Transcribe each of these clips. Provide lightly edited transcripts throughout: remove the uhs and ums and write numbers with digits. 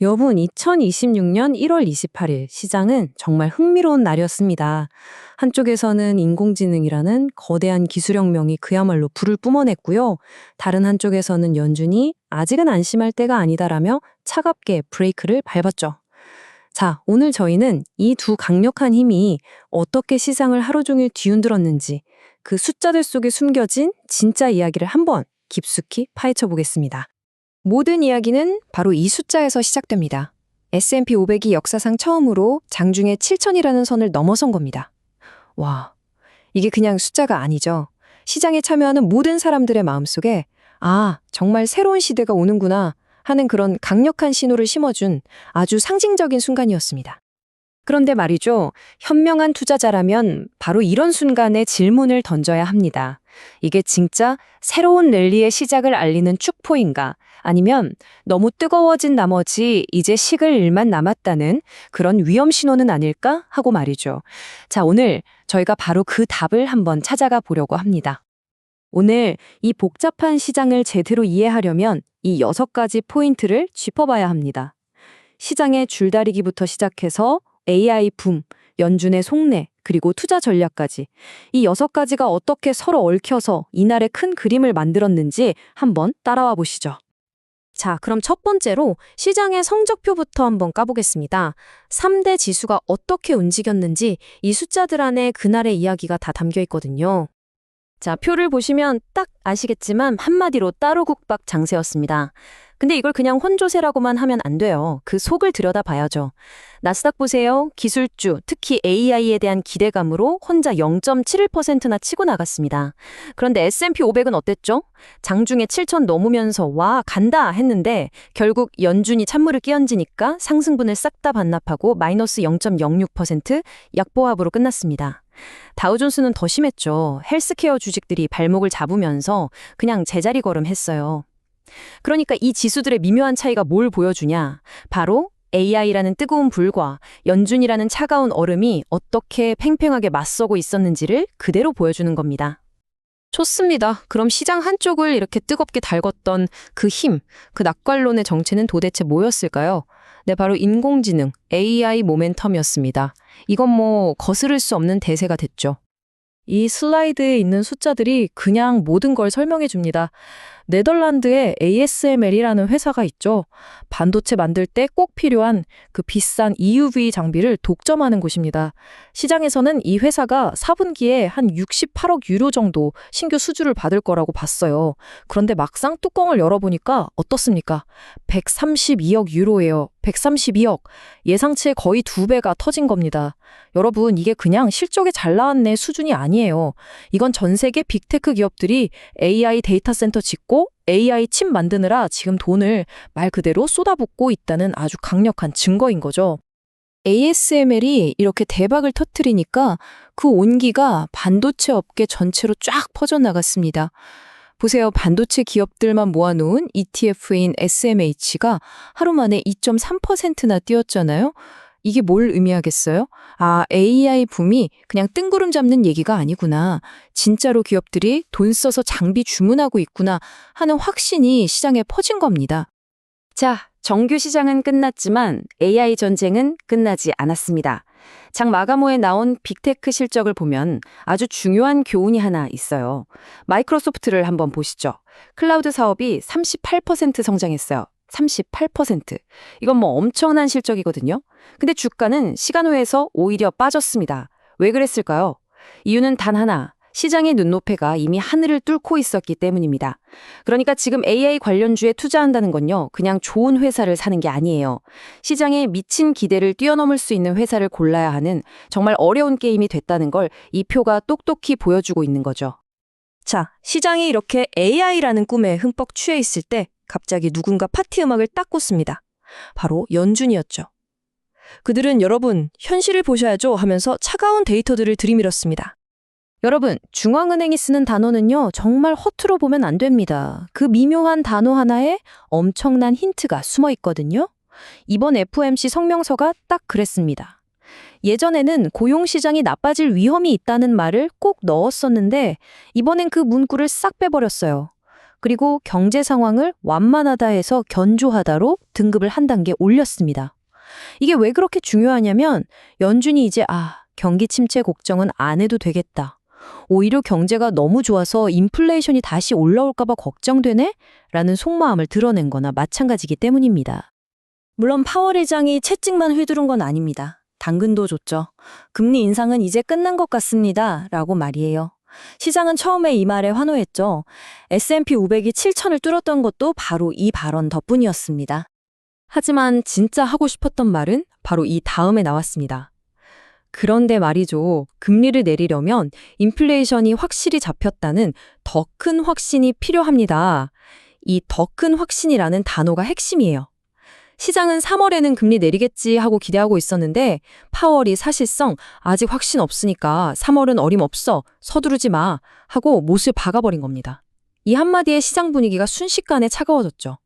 여분, 2026년 1월 28일 시장은 정말 흥미로운 날이었습니다. 한쪽에서는 인공지능이라는 거대한 기술혁명이 그야말로 불을 뿜어냈고요. 다른 한쪽에서는 연준이 아직은 안심할 때가 아니다라며 차갑게 브레이크를 밟았죠. 자, 오늘 저희는 이 두 강력한 힘이 어떻게 시장을 하루 종일 뒤흔들었는지 그 숫자들 속에 숨겨진 진짜 이야기를 한번 깊숙이 파헤쳐 보겠습니다. 모든 이야기는 바로 이 숫자에서 시작됩니다. S&P 500이 역사상 처음으로 장중에 7천이라는 선을 넘어선 겁니다. 와, 이게 그냥 숫자가 아니죠. 시장에 참여하는 모든 사람들의 마음속에 정말 새로운 시대가 오는구나 하는 그런 강력한 신호를 심어준 아주 상징적인 순간이었습니다. 그런데 말이죠. 현명한 투자자라면 바로 이런 순간에 질문을 던져야 합니다. 이게 진짜 새로운 랠리의 시작을 알리는 축포인가? 아니면 너무 뜨거워진 나머지 이제 식을 일만 남았다는 그런 위험 신호는 아닐까? 하고 말이죠. 자, 오늘 저희가 바로 그 답을 한번 찾아가 보려고 합니다. 오늘 이 복잡한 시장을 제대로 이해하려면 이 6가지 포인트를 짚어봐야 합니다. 시장의 줄다리기부터 시작해서 AI 붐, 연준의 속내, 그리고 투자 전략까지 이 6가지가 어떻게 서로 얽혀서 이날의 큰 그림을 만들었는지 한번 따라와 보시죠. 자, 그럼 첫 번째로 시장의 성적표부터 한번 까보겠습니다. 3대 지수가 어떻게 움직였는지 이 숫자들 안에 그날의 이야기가 다 담겨 있거든요. 자, 표를 보시면 딱 아시겠지만 한마디로 따로국박 장세였습니다. 근데 이걸 그냥 혼조세라고만 하면 안 돼요. 그 속을 들여다봐야죠. 나스닥 보세요. 기술주, 특히 AI에 대한 기대감으로 혼자 0.71%나 치고 나갔습니다. 그런데 S&P 500은 어땠죠? 장중에 7천 넘으면서 와 간다 했는데 결국 연준이 찬물을 끼얹으니까 상승분을 싹 다 반납하고 마이너스 0.06% 약보합으로 끝났습니다. 다우존스는 더 심했죠. 헬스케어 주식들이 발목을 잡으면서 그냥 제자리 걸음했어요. 그러니까 이 지수들의 미묘한 차이가 뭘 보여주냐? 바로 AI라는 뜨거운 불과 연준이라는 차가운 얼음이 어떻게 팽팽하게 맞서고 있었는지를 그대로 보여주는 겁니다. 좋습니다. 그럼 시장 한쪽을 이렇게 뜨겁게 달궜던 그 힘, 그 낙관론의 정체는 도대체 뭐였을까요? 네, 바로 인공지능, AI 모멘텀이었습니다. 이건 뭐 거스를 수 없는 대세가 됐죠. 이 슬라이드에 있는 숫자들이 그냥 모든 걸 설명해 줍니다. 네덜란드에 ASML이라는 회사가 있죠. 반도체 만들 때 꼭 필요한 그 비싼 EUV 장비를 독점하는 곳입니다. 시장에서는 이 회사가 4분기에 한 68억 유로 정도 신규 수주를 받을 거라고 봤어요. 그런데 막상 뚜껑을 열어보니까 어떻습니까? 132억 유로예요. 132억. 예상치의 거의 2배가 터진 겁니다. 여러분, 이게 그냥 실적이 잘 나왔네 수준이 아니에요. 이건 전 세계 빅테크 기업들이 AI 데이터 센터 짓고 AI 칩 만드느라 지금 돈을 말 그대로 쏟아붓고 있다는 아주 강력한 증거인 거죠. ASML이 이렇게 대박을 터뜨리니까 그 온기가 반도체 업계 전체로 쫙 퍼져나갔습니다. 보세요. 반도체 기업들만 모아놓은 ETF인 SMH가 하루 만에 2.3%나 뛰었잖아요. 이게 뭘 의미하겠어요? AI 붐이 그냥 뜬구름 잡는 얘기가 아니구나. 진짜로 기업들이 돈 써서 장비 주문하고 있구나 하는 확신이 시장에 퍼진 겁니다. 자, 정규 시장은 끝났지만 AI 전쟁은 끝나지 않았습니다. 장 마감호에 나온 빅테크 실적을 보면 아주 중요한 교훈이 하나 있어요. 마이크로소프트를 한번 보시죠. 클라우드 사업이 38% 성장했어요. 38%. 이건 뭐 엄청난 실적이거든요. 근데 주가는 시간외에서 오히려 빠졌습니다. 왜 그랬을까요? 이유는 단 하나. 시장의 눈높이가 이미 하늘을 뚫고 있었기 때문입니다. 그러니까 지금 AI 관련주에 투자한다는 건요, 그냥 좋은 회사를 사는 게 아니에요. 시장에 미친 기대를 뛰어넘을 수 있는 회사를 골라야 하는 정말 어려운 게임이 됐다는 걸 이 표가 똑똑히 보여주고 있는 거죠. 자, 시장이 이렇게 AI라는 꿈에 흠뻑 취해 있을 때 갑자기 누군가 파티 음악을 딱 꽂습니다. 바로 연준이었죠. 그들은 여러분, 현실을 보셔야죠 하면서 차가운 데이터들을 들이밀었습니다. 여러분, 중앙은행이 쓰는 단어는요, 정말 허투루 보면 안 됩니다. 그 미묘한 단어 하나에 엄청난 힌트가 숨어 있거든요. 이번 FOMC 성명서가 딱 그랬습니다. 예전에는 고용시장이 나빠질 위험이 있다는 말을 꼭 넣었었는데 이번엔 그 문구를 싹 빼버렸어요. 그리고 경제 상황을 완만하다 해서 견조하다로 등급을 한 단계 올렸습니다. 이게 왜 그렇게 중요하냐면 연준이 이제 경기 침체 걱정은 안 해도 되겠다. 오히려 경제가 너무 좋아서 인플레이션이 다시 올라올까 봐 걱정되네? 라는 속마음을 드러낸 거나 마찬가지이기 때문입니다. 물론 파월 의장이 채찍만 휘두른 건 아닙니다. 당근도 줬죠. 금리 인상은 이제 끝난 것 같습니다. 라고 말이에요. 시장은 처음에 이 말에 환호했죠. S&P 500이 7천을 뚫었던 것도 바로 이 발언 덕분이었습니다. 하지만 진짜 하고 싶었던 말은 바로 이 다음에 나왔습니다. 그런데 말이죠. 금리를 내리려면 인플레이션이 확실히 잡혔다는 더 큰 확신이 필요합니다. 이 더 큰 확신이라는 단어가 핵심이에요. 시장은 3월에는 금리 내리겠지 하고 기대하고 있었는데 파월이 사실상 아직 확신 없으니까 3월은 어림없어 서두르지 마 하고 못을 박아버린 겁니다. 이 한마디에 시장 분위기가 순식간에 차가워졌죠.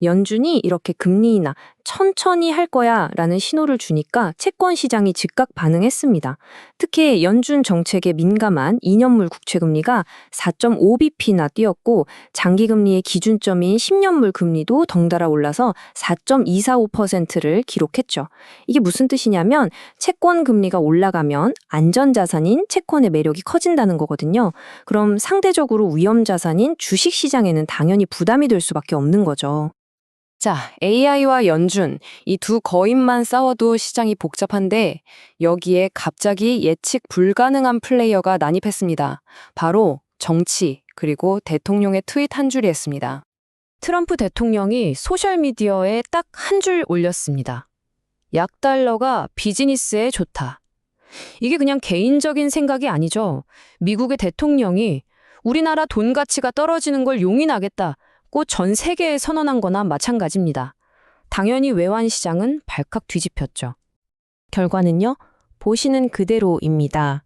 연준이 이렇게 금리 인하 천천히 할 거야 라는 신호를 주니까 채권 시장이 즉각 반응했습니다. 특히 연준 정책에 민감한 2년물 국채금리가 4.5bp나 뛰었고 장기금리의 기준점인 10년물 금리도 덩달아 올라서 4.245%를 기록했죠. 이게 무슨 뜻이냐면 채권 금리가 올라가면 안전자산인 채권의 매력이 커진다는 거거든요. 그럼 상대적으로 위험자산인 주식시장에는 당연히 부담이 될 수밖에 없는 거죠. 자, AI와 연준, 이 두 거인만 싸워도 시장이 복잡한데 여기에 갑자기 예측 불가능한 플레이어가 난입했습니다. 바로 정치, 그리고 대통령의 트윗 한 줄이 했습니다. 트럼프 대통령이 소셜미디어에 딱 한 줄 올렸습니다. 약달러가 비즈니스에 좋다. 이게 그냥 개인적인 생각이 아니죠. 미국의 대통령이 우리나라 돈 가치가 떨어지는 걸 용인하겠다. 꼭 전 세계에 선언한 거나 마찬가지입니다. 당연히 외환 시장은 발칵 뒤집혔죠. 결과는요, 보시는 그대로입니다.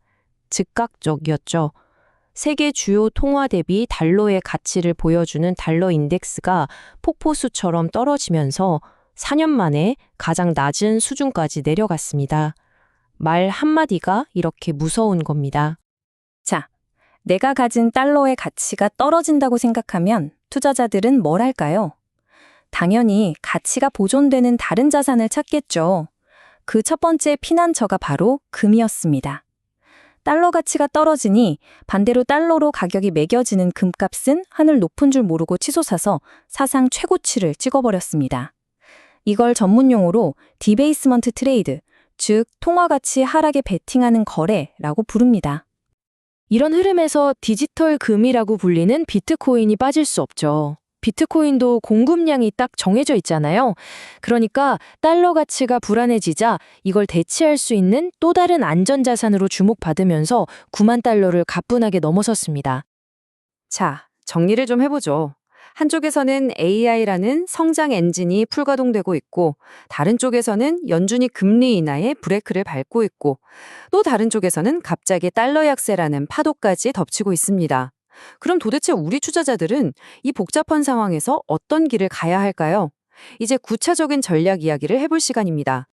즉각적이었죠. 세계 주요 통화 대비 달러의 가치를 보여주는 달러 인덱스가 폭포수처럼 떨어지면서 4년 만에 가장 낮은 수준까지 내려갔습니다. 말 한마디가 이렇게 무서운 겁니다. 자, 내가 가진 달러의 가치가 떨어진다고 생각하면 투자자들은 뭘 할까요? 당연히 가치가 보존되는 다른 자산을 찾겠죠. 그 첫 번째 피난처가 바로 금이었습니다. 달러 가치가 떨어지니 반대로 달러로 가격이 매겨지는 금값은 하늘 높은 줄 모르고 치솟아서 사상 최고치를 찍어버렸습니다. 이걸 전문용어로 디베이스먼트 트레이드, 즉 통화 가치 하락에 베팅하는 거래라고 부릅니다. 이런 흐름에서 디지털 금이라고 불리는 비트코인이 빠질 수 없죠. 비트코인도 공급량이 딱 정해져 있잖아요. 그러니까 달러 가치가 불안해지자 이걸 대체할 수 있는 또 다른 안전자산으로 주목받으면서 9만 달러를 가뿐하게 넘어섰습니다. 자, 정리를 좀 해보죠. 한쪽에서는 AI라는 성장 엔진이 풀가동되고 있고 다른 쪽에서는 연준이 금리 인하에 브레이크를 밟고 있고 또 다른 쪽에서는 갑자기 달러 약세라는 파도까지 덮치고 있습니다. 그럼 도대체 우리 투자자들은 이 복잡한 상황에서 어떤 길을 가야 할까요? 이제 구체적인 전략 이야기를 해볼 시간입니다.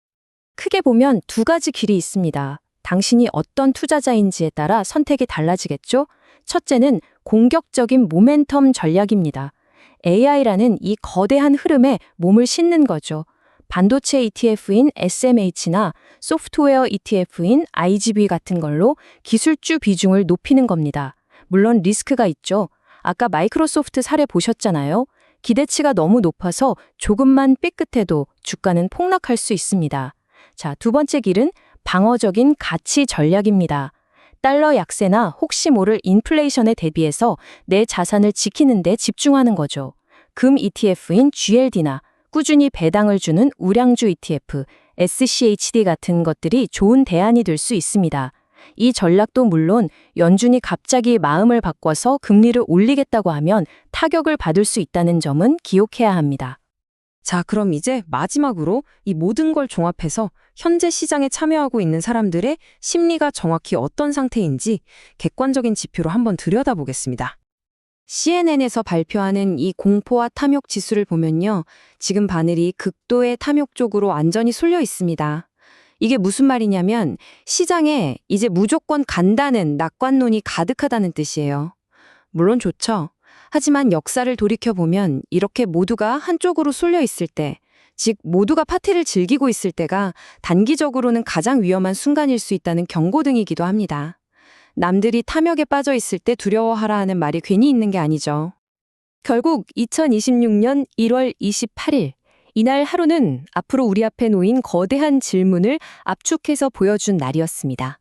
크게 보면 두 가지 길이 있습니다. 당신이 어떤 투자자인지에 따라 선택이 달라지겠죠? 첫째는 공격적인 모멘텀 전략입니다. AI라는 이 거대한 흐름에 몸을 싣는 거죠. 반도체 ETF인 SMH나 소프트웨어 ETF인 IGB 같은 걸로 기술주 비중을 높이는 겁니다. 물론 리스크가 있죠. 아까 마이크로소프트 사례 보셨잖아요. 기대치가 너무 높아서 조금만 삐끗해도 주가는 폭락할 수 있습니다. 자, 두 번째 길은 방어적인 가치 전략입니다. 달러 약세나 혹시 모를 인플레이션에 대비해서 내 자산을 지키는 데 집중하는 거죠. 금 ETF인 GLD나 꾸준히 배당을 주는 우량주 ETF, SCHD 같은 것들이 좋은 대안이 될 수 있습니다. 이 전략도 물론 연준이 갑자기 마음을 바꿔서 금리를 올리겠다고 하면 타격을 받을 수 있다는 점은 기억해야 합니다. 자, 그럼 이제 마지막으로 이 모든 걸 종합해서 현재 시장에 참여하고 있는 사람들의 심리가 정확히 어떤 상태인지 객관적인 지표로 한번 들여다보겠습니다. CNN에서 발표하는 이 공포와 탐욕 지수를 보면요. 지금 바늘이 극도의 탐욕 쪽으로 완전히 쏠려 있습니다. 이게 무슨 말이냐면 시장에 이제 무조건 간다는 낙관론이 가득하다는 뜻이에요. 물론 좋죠. 하지만 역사를 돌이켜보면 이렇게 모두가 한쪽으로 쏠려 있을 때, 즉 모두가 파티를 즐기고 있을 때가 단기적으로는 가장 위험한 순간일 수 있다는 경고등이기도 합니다. 남들이 탐욕에 빠져 있을 때 두려워하라 하는 말이 괜히 있는 게 아니죠. 결국 2026년 1월 28일, 이날 하루는 앞으로 우리 앞에 놓인 거대한 질문을 압축해서 보여준 날이었습니다.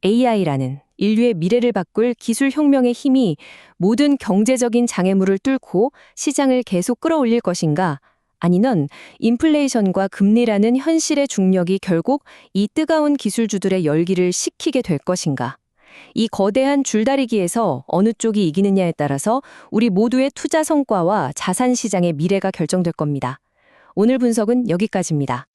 AI라는 인류의 미래를 바꿀 기술 혁명의 힘이 모든 경제적인 장애물을 뚫고 시장을 계속 끌어올릴 것인가? 아니면 인플레이션과 금리라는 현실의 중력이 결국 이 뜨거운 기술주들의 열기를 식히게 될 것인가? 이 거대한 줄다리기에서 어느 쪽이 이기느냐에 따라서 우리 모두의 투자 성과와 자산 시장의 미래가 결정될 겁니다. 오늘 분석은 여기까지입니다.